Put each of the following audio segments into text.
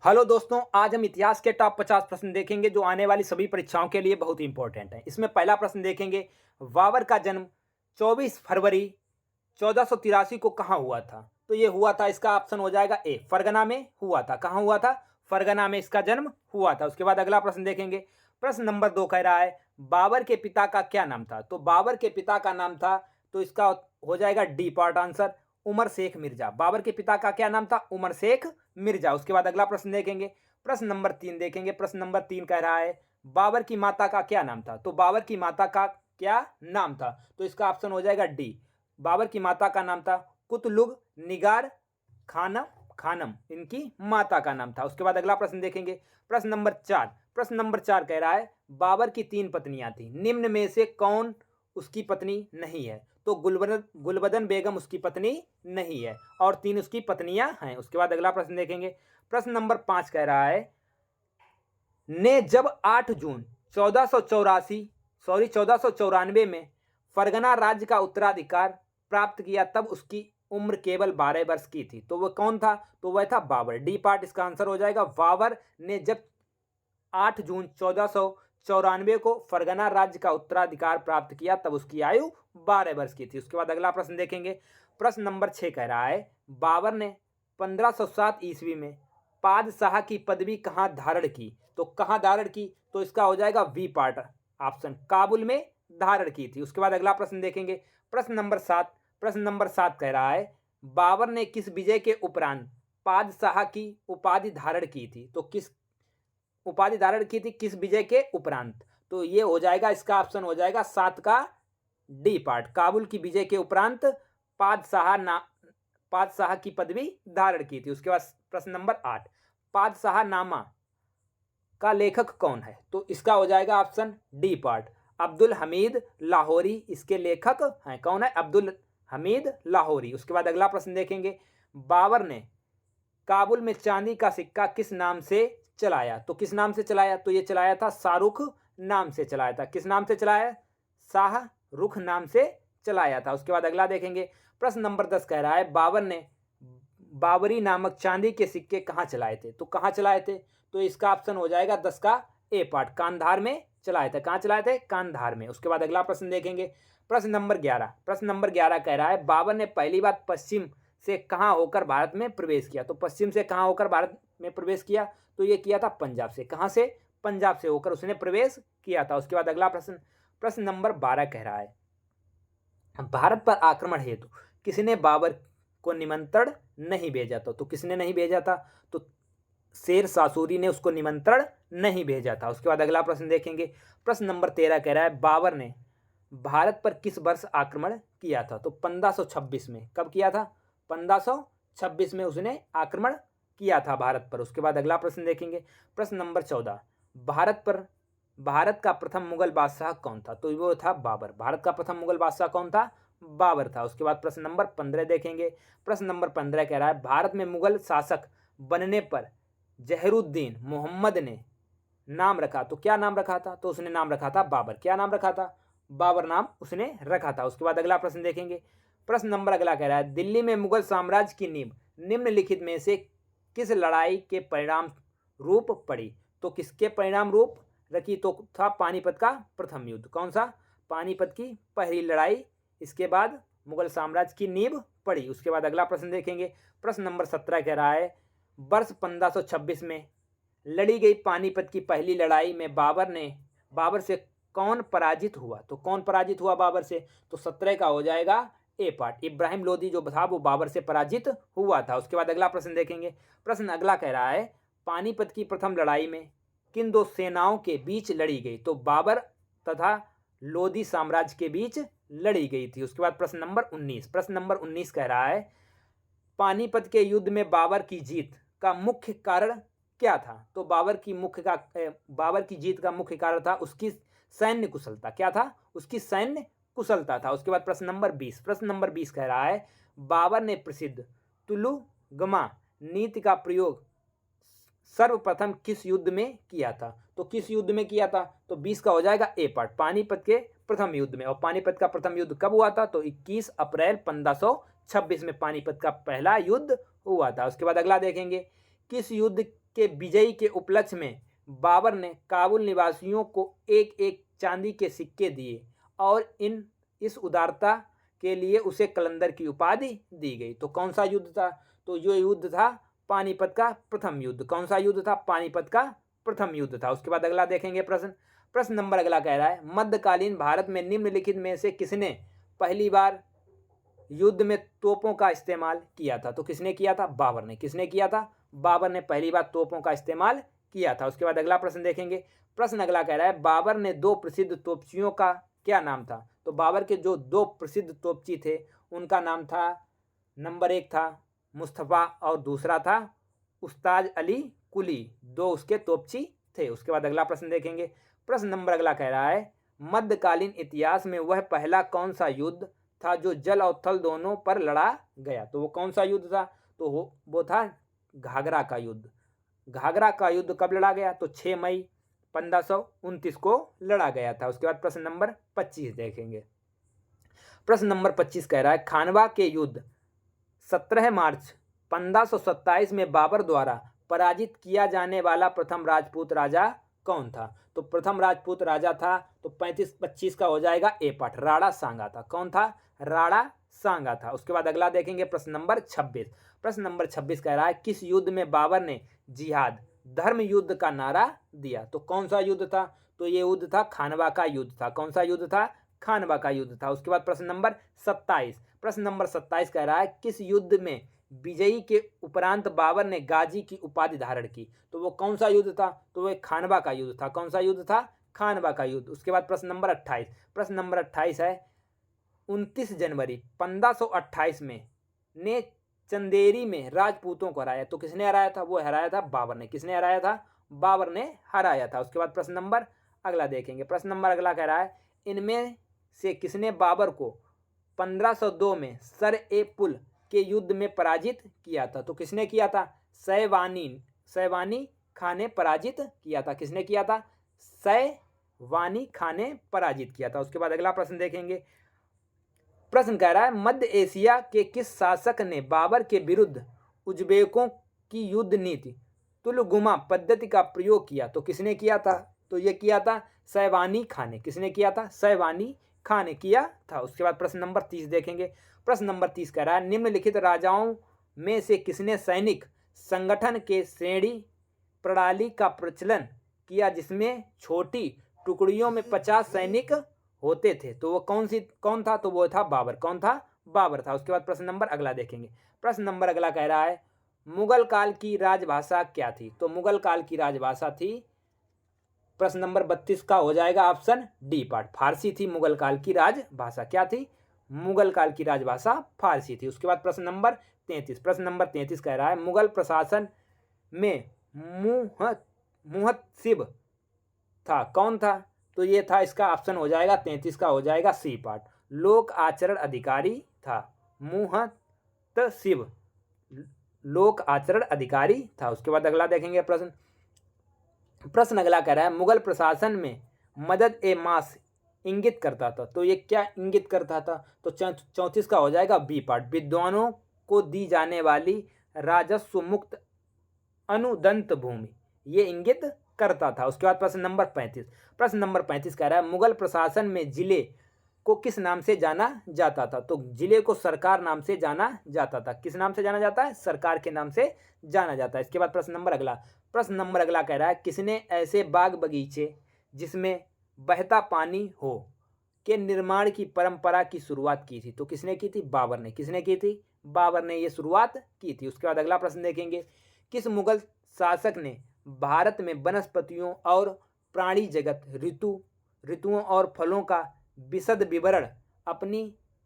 Hello दोस्तों, आज हम इतिहास के टॉप 50 प्रश्न देखेंगे जो आने वाली सभी परीक्षाओं के लिए बहुत ही इंपॉर्टेंट हैं। इसमें पहला प्रश्न देखेंगे, बाबर का जन्म 24 फरवरी 1483 को कहाँ हुआ था? तो ये हुआ था, इसका ऑप्शन हो जाएगा ए, फरगना में हुआ था। कहाँ हुआ था? फरगना में इसका जन्म हुआ था। उसके बाद अगला प्रश्न देखेंगे, प्रश्न नंबर 2 कह रहा है, बाबर के पिता का क्या नाम था? तो बाबर के पिता का नाम था, तो इसका हो जाएगा D part answer, Umar Sheikh Mirza. Babur के पिता का क्या नाम था? उमर शेख मिर्जा। उसके बाद अगला प्रश्न देखेंगे, प्रश्न नंबर 3 देखेंगे। प्रश्न नंबर 3 कह रहा है, बाबर की माता का क्या नाम था? तो बाबर की माता का क्या नाम था? तो इसका ऑप्शन हो जाएगा डी, बाबर की माता का नाम था कुतलुग निगार खानम खानम, इनकी माता का नाम था। उसके बाद अगला प्रश्न देखेंगे, प्रश्न नंबर 4। प्रश्न नंबर 4 कह रहा है, बाबर की 3 पत्नियां थी, निम्न में से कौन उसकी पत्नी नहीं है? तो गुलबदन बेगम उसकी पत्नी नहीं है और 3 उसकी पत्नियां हैं। उसके बाद अगला प्रश्न देखेंगे, प्रश्न नंबर 5 कह रहा है, ने जब 8 जून 1494 में फरगना राज्य का उत्तराधिकार प्राप्त किया, तब उसकी उम्र केवल 12 वर्ष की थी। तो वह कौन था? तो वह था बाबर। डी पार्ट इसका आंसर हो जाएगा। बाबर ने जब 8 जून 1494 को फरगना राज्य का उत्तराधिकार प्राप्त किया, तब उसकी आयु 12 वर्ष की थी। उसके बाद अगला प्रश्न देखेंगे, प्रश्न नंबर 6 कह रहा है, बाबर ने 1507 ईस्वी में पादशाह की पदवी कहाँ धारण की? तो कहाँ धारण की? तो इसका हो जाएगा बी पार्ट ऑप्शन, काबुल में धारण की थी। उसके बाद अगला प्रश्न देखेंगे, प्रश्न नंबर 7। प्रश्न नंबर 7 कह रहा है, बाबर ने किस विजय के उपरांत पादशाह की उपाधि धारण की थी? तो किस उपाधि धारण की थी, किस विजय के उपरांत? तो ये हो जाएगा, इसका ऑप्शन हो जाएगा 7 का डी पार्ट, काबुल की विजय के उपरांत पादशाह की पदवी धारण की थी। उसके बाद प्रश्न नंबर 8, पादशाह नामा का लेखक कौन है? तो इसका हो जाएगा option D part, Abdul Hamid Lahori इसके लेखक हैं। कौन है? अब्दुल हमीद लाहौरी। उसके बाद अगला प्रश्न देखेंगे, बाबर ने काबुल में चांदी का सिक्का किस नाम से चलाया? तो किस नाम से चलाया? तो ये चलाया था शाहरुख नाम से चलाया था। किस नाम से चलाया? शाहरुख नाम से चलाया था। उसके बाद अगला देखेंगे, प्रश्न नंबर 10 कह रहा है, बाबर ने बाबरी नामक चांदी के सिक्के कहाँ चलाए थे? तो कहाँ चलाए थे? तो इसका ऑप्शन हो जाएगा 10 का ए पार्ट, कांधार में चलाए थे। कहाँ चलाए थे? कांधार में। उसके बाद अगला प्रश्न देखेंगे, प्रश्न नंबर 11। प्रश्न नंबर 11 कह रहा है, बाबर ने पहली बार पश्चिम से कहाँ होकर भारत में प्रवेश किया? तो पश्चिम से कहाँ होकर भारत में प्रवेश किया? तो ये किया था पंजाब से। कहाँ से? पंजाब से होकर उसने प्रवेश किया था। उसके बाद अगला प्रश्न, प्रश्न नंबर 12 कह रहा है, भारत पर आक्रमण हेतु किसने बाबर को निमंत्रण नहीं भेजा था? तो किसने नहीं भेजा था? तो शेर शाह सूरी ने उसको निमंत्रण नहीं भेजा था। उसके बाद अगला प्रश्न देखेंगे, प्रश्न नंबर 13 कह रहा है, बाबर ने भारत पर किस वर्ष आक्रमण किया था? तो 1526 में। कब किया था? 1526 में उसने आक्रमण किया था भारत पर। उसके बाद अगला प्रश्न देखेंगे, प्रश्न नंबर 14, भारत का प्रथम मुगल बादशाह कौन था? तो वो था बाबर। भारत का प्रथम मुगल बादशाह कौन था? बाबर था। उसके बाद प्रश्न नंबर 15 देखेंगे। प्रश्न नंबर 15 कह रहा है, भारत में मुगल शासक बनने पर जहरुद्दीन मोहम्मद ने नाम रखा, तो क्या नाम रखा था? तो उसने नाम रखा था बाबर। क्या नाम रखा था? बाबर नाम उसने रखा था। उसके बाद अगला प्रश्न देखेंगे, प्रश्न नंबर अगला कह रहा है, दिल्ली में मुगल साम्राज्य की नींव निम्नलिखित में से किस लड़ाई के परिणाम रूप पड़ी? तो किसके परिणाम रूप रखी? तो था पानीपत का प्रथम युद्ध। कौन सा? पानीपत की पहली लड़ाई। इसके बाद मुगल साम्राज्य की नींव पड़ी। उसके बाद अगला प्रश्न देखेंगे, प्रश्न नंबर 17 कह रहा है, वर्ष 1526 में लड़ी गई पानीपत की पहली लड़ाई में बाबर से कौन पराजित हुआ? तो कौन पराजित हुआ बाबर से? तो 17 का हो जाएगा ए पार्ट, इब्राहिम लोदी जो था वो बाबर से पराजित हुआ था। उसके बाद अगला प्रश्न देखेंगे, प्रश्न अगला कह रहा है, पानीपत की प्रथम लड़ाई में किन दो सेनाओं के बीच लड़ी गई? तो बाबर तथा लोदी साम्राज्य के बीच लड़ी गई थी। उसके बाद प्रश्न नंबर 19। प्रश्न नंबर 19 कह रहा है, पानीपत के युद्ध में बाबर की जीत का मुख्य कारण क्या था? तो बाबर की जीत का मुख्य कारण था उसकी सैन्य कुशलता। क्या था? उसकी सैन्य कुशलता था। उसके बाद प्रश्न नंबर 20। प्रश्न नंबर 20 कह रहा है, बाबर ने प्रसिद्ध तुलुगमा नीति का प्रयोग सर्वप्रथम किस युद्ध में किया था? तो किस युद्ध में किया था? तो 20 का हो जाएगा ए पार्ट, पानीपत के प्रथम युद्ध में। और पानीपत का प्रथम युद्ध कब हुआ था? तो 21 अप्रैल 1526 में पानीपत का पहला युद्ध हुआ था। उसके बाद अगला देखेंगे, किस युद्ध के विजयी के उपलक्ष्य में बाबर ने काबुल निवासियों को एक एक चांदी के सिक्के दिए और इस उदारता के लिए उसे कलंदर की उपाधि दी गई। तो कौन सा युद्ध था? तो जो युद्ध था पानीपत का प्रथम युद्ध। कौन सा युद्ध था? पानीपत का प्रथम युद्ध था। उसके बाद अगला देखेंगे प्रश्न नंबर अगला कह रहा है, मध्यकालीन भारत में निम्नलिखित में से किसने पहली बार युद्ध में तोपों का इस्तेमाल किया था? तो किसने किया था? बाबर ने। किसने किया था? बाबर ने पहली बार तोपों का इस्तेमाल किया था। उसके बाद अगला प्रश्न देखेंगे। प्रश्न अगला कह रहा है, बाबर ने दो प्रसिद्ध तोपचियों का क्या नाम था? तो बाबर के जो दो प्रसिद्ध तोपची थे उनका नाम था, नंबर 1 था मुस्तफ़ा और दूसरा था उस्ताद अली कुली। दो उसके तोपची थे। उसके बाद अगला प्रश्न देखेंगे। प्रश्न नंबर अगला कह रहा है, मध्यकालीन इतिहास में वह पहला कौन सा युद्ध था जो जल और थल दोनों पर लड़ा गया? तो वो कौन सा युद्ध था? तो वो था घाघरा का युद्ध। घाघरा का युद्ध कब लड़ा गया? तो 6 मई 1529 को लड़ा गया था। उसके बाद प्रश्न नंबर 25 देखेंगे। प्रश्न नंबर 25 कह रहा है, खानवा के युद्ध 17 मार्च 1527 में बाबर द्वारा पराजित किया जाने वाला प्रथम राजपूत राजा कौन था? तो प्रथम राजपूत राजा था, तो 35-25 का हो जाएगा ए पार्ट, राणा सांगा था। कौन था? राणा सांगा था। उसके बाद अगला देखेंगे प्रश्न नंबर 26। प्रश्न नंबर 26 कह रहा है, किस युद्ध में बाबर ने जिहाद धर्म युद्ध का नारा दिया? तो कौन सा युद्ध था? तो ये युद्ध था खानवा का युद्ध था। कौन सा युद्ध था? खानवा का युद्ध था। उसके बाद प्रश्न नंबर 27। प्रश्न नंबर 27 कह रहा है, किस युद्ध में विजयी के उपरांत बाबर ने गाजी की उपाधि धारण की? तो वो कौन सा युद्ध था? तो वो खानवा का युद्ध था। कौन सा युद्ध था? खानवा का युद्ध। उसके बाद प्रश्न नंबर 28। प्रश्न नंबर 28 है, 29 जनवरी 1528 में ने चंदेरी में राजपूतों को हराया। तो किसने हराया था? वो हराया था बाबर ने। किसने हराया था? बाबर ने हराया था। उसके बाद प्रश्न नंबर अगला देखेंगे। प्रश्न नंबर अगला कह रहा है, इनमें से किसने बाबर को 1502 में सर ए पुल के युद्ध में पराजित किया था? तो किसने किया था? सैवानी खां ने पराजित किया था। किसने किया था? सैवानी खां ने पराजित किया था। उसके बाद अगला प्रश्न देखेंगे। प्रश्न कह रहा है, मध्य एशिया के किस शासक ने बाबर के विरुद्ध उज्बेकों की युद्ध नीति तुलगुमा पद्धति का प्रयोग किया? तो किसने किया था? तो ये किया था सैवानी खां ने। किसने किया था? सैवानी खां ने किया था। उसके बाद प्रश्न नंबर 30 देखेंगे। प्रश्न नंबर 30 कह रहा है, निम्नलिखित राजाओं में से किसने सैनिक संगठन के श्रेणी प्रणाली का प्रचलन किया जिसमें छोटी टुकड़ियों में 50 सैनिक होते थे? तो वो कौन था? तो वो था बाबर। कौन था? बाबर था। उसके बाद प्रश्न नंबर अगला देखेंगे। प्रश्न नंबर अगला कह रहा है, मुगल काल की राजभाषा क्या थी? तो मुगल काल की राजभाषा थी, प्रश्न नंबर 32 का हो जाएगा ऑप्शन डी पार्ट, फारसी थी। मुगल काल की राजभाषा क्या थी? मुगल काल की राजभाषा फारसी थी। उसके बाद प्रश्न नंबर 33। प्रश्न नंबर 33 कह रहा है, मुगल प्रशासन में मुहतसिब था। कौन था? तो ये था, इसका ऑप्शन हो जाएगा 33 का हो जाएगा सी पार्ट, लोक आचरण अधिकारी था। मुहतसिब लोक आचरण अधिकारी था। उसके बाद अगला देखेंगे प्रश्न अगला कह रहा है, मुगल प्रशासन में मदद ए मास इंगित करता था। तो ये क्या इंगित करता था? तो 34 का हो जाएगा बी पार्ट, विद्वानों को दी जाने वाली राजस्व मुक्त अनुदंत भूमि, ये इंगित करता था। उसके बाद प्रश्न नंबर 35। प्रश्न नंबर 35 कह रहा है, मुगल प्रशासन में जिले को किस नाम से जाना जाता था? तो जिले को सरकार नाम से जाना जाता था। किस नाम से जाना जाता है? सरकार के नाम से जाना जाता है। इसके बाद प्रश्न नंबर अगला कह रहा है, किसने ऐसे बाग बगीचे जिसमें बहता पानी हो के निर्माण की परंपरा की शुरुआत की थी? तो किसने की थी? बाबर ने। किसने की थी? बाबर ने ये शुरुआत की थी। उसके बाद अगला प्रश्न देखेंगे, किस मुगल शासक ने भारत में वनस्पतियों और प्राणी जगत, ऋतुओं और फलों का विशद विवरण अपनी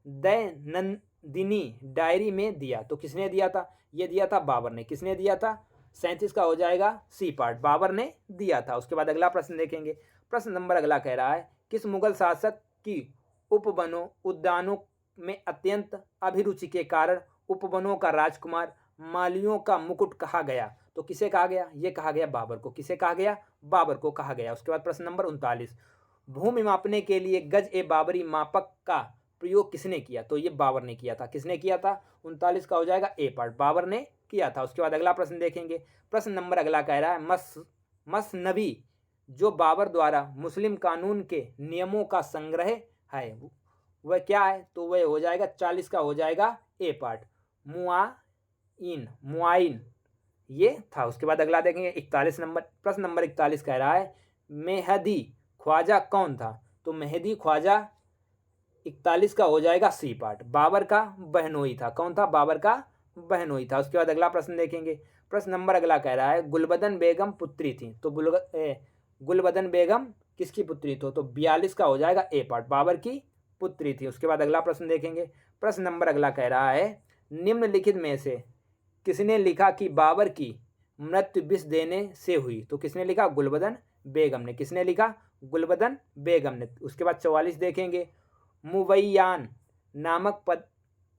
दैनंदिनी डायरी में दिया? तो किसने दिया था? ये दिया था बाबर ने। किसने दिया था? 37 का हो जाएगा सी पार्ट, बाबर ने दिया था। उसके बाद अगला प्रश्न देखेंगे। प्रश्न नंबर अगला कह रहा है, किस मुगल शासक की उपवनों उद्यानों में अत्यंत अभिरुचि के कारण उपवनों का राजकुमार मालियों का मुकुट कहा गया? तो किसे कहा गया? ये कहा गया बाबर को। किसे कहा गया? बाबर को कहा गया। उसके बाद प्रश्न नंबर 39, भूमि मापने के लिए गज ए बाबरी मापक का प्रयोग किसने किया? तो ये बाबर ने किया था। किसने किया था? 39 का हो जाएगा ए पार्ट, बाबर ने किया था। उसके बाद अगला प्रश्न देखेंगे। प्रश्न नंबर अगला कह रहा है मसनवी जो बाबर द्वारा मुस्लिम कानून के नियमों का संग्रह है वह क्या है? तो वह हो जाएगा 40 का हो जाएगा ए पार्ट, मुआइन ये था। उसके बाद अगला देखेंगे 41 नंबर। प्रश्न नंबर 41 कह रहा है मेहदी ख्वाजा कौन था? तो मेहदी ख्वाजा 41 का हो जाएगा सी पार्ट, बाबर का बहनोई था। कौन था? बाबर का बहनोई था। उसके बाद अगला प्रश्न देखेंगे। प्रश्न नंबर अगला कह रहा है गुलबदन बेगम पुत्री थी, तो गुलबदन बेगम किसकी पुत्री थी? तो 42 का हो जाएगा ए पार्ट, बाबर की पुत्री थी। उसके बाद अगला प्रश्न देखेंगे। प्रश्न नंबर अगला कह रहा है निम्नलिखित में से किसने लिखा कि बाबर की मृत्यु विष देने से हुई? तो किसने लिखा? गुलबदन बेगम ने। किसने लिखा? गुलबदन बेगम ने। उसके बाद 44 देखेंगे मुवैयान नामक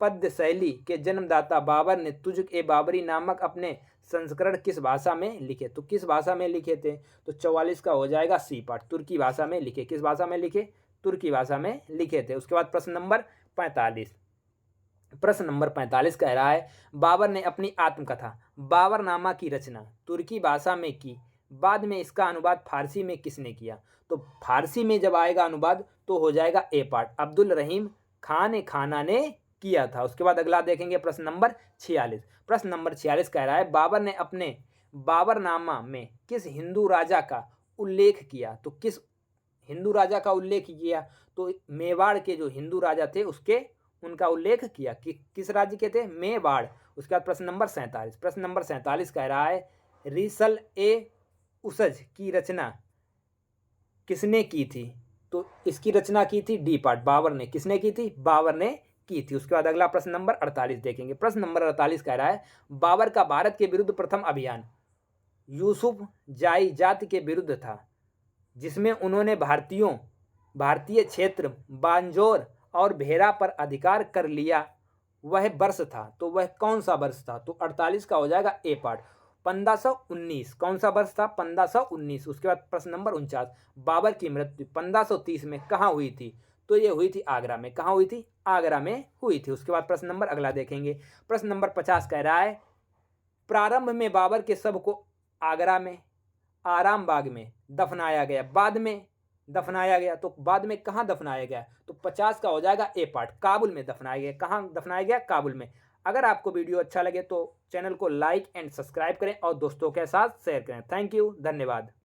पद्य शैली के जन्मदाता बाबर ने तुझ ए बाबरी नामक अपने संस्करण किस भाषा में लिखे? तो किस भाषा में लिखे थे? तो 44 का हो जाएगा सी पार्ट, तुर्की भाषा में लिखे। किस भाषा में लिखे? तुर्की भाषा में लिखे थे। उसके बाद प्रश्न नंबर 45। प्रश्न नंबर 45 कह रहा है बाबर ने अपनी आत्मकथा बाबरनामा की रचना तुर्की भाषा में की, बाद में इसका अनुवाद फारसी में किसने किया? तो फारसी में जब आएगा अनुवाद तो हो जाएगा ए पार्ट, अब्दुल रहीम खान खाना ने किया था। उसके बाद अगला देखेंगे प्रश्न नंबर 46। प्रश्न नंबर 46 कह रहा है बाबर ने अपने बाबरनामा में किस हिंदू राजा का उल्लेख किया? तो किस हिंदू राजा का उल्लेख किया? तो मेवाड़ के जो हिंदू राजा थे उनका उल्लेख किया कि किस राज्य के थे? मेवाड़। उसके बाद प्रश्न नंबर 47। प्रश्न नंबर 47 कह रहा है रिसल ए उसज की रचना किसने की थी? तो इसकी रचना की थी डी पार्ट, बाबर ने। किसने की थी? बाबर ने की थी। उसके बाद अगला प्रश्न नंबर 48 देखेंगे। प्रश्न नंबर 48 कह रहा है बाबर का भारत के विरुद्ध प्रथम अभियान यूसुफ जाई जाति के विरुद्ध था, जिसमें उन्होंने भारतीय क्षेत्र बांजोर और भेरा पर अधिकार कर लिया, वह वर्ष था। तो वह कौन सा वर्ष था? तो 48 का हो जाएगा ए पार्ट, 1519। कौन सा वर्ष था? 1519। उसके बाद प्रश्न नंबर 49 बाबर की मृत्यु 1530 में कहाँ हुई थी? तो ये हुई थी आगरा में। कहाँ हुई थी? आगरा में हुई थी। उसके बाद प्रश्न नंबर अगला देखेंगे। प्रश्न नंबर 50 कह रहा है प्रारंभ में बाबर के शव को आगरा में आराम बाग में दफनाया गया, बाद में दफनाया गया। तो बाद में कहाँ दफनाया गया? तो 50 का हो जाएगा ए पार्ट, काबुल में दफनाया गया। कहाँ दफनाया गया? काबुल में। अगर आपको वीडियो अच्छा लगे तो चैनल को लाइक एंड सब्सक्राइब करें और दोस्तों के साथ शेयर करें। थैंक यू, धन्यवाद।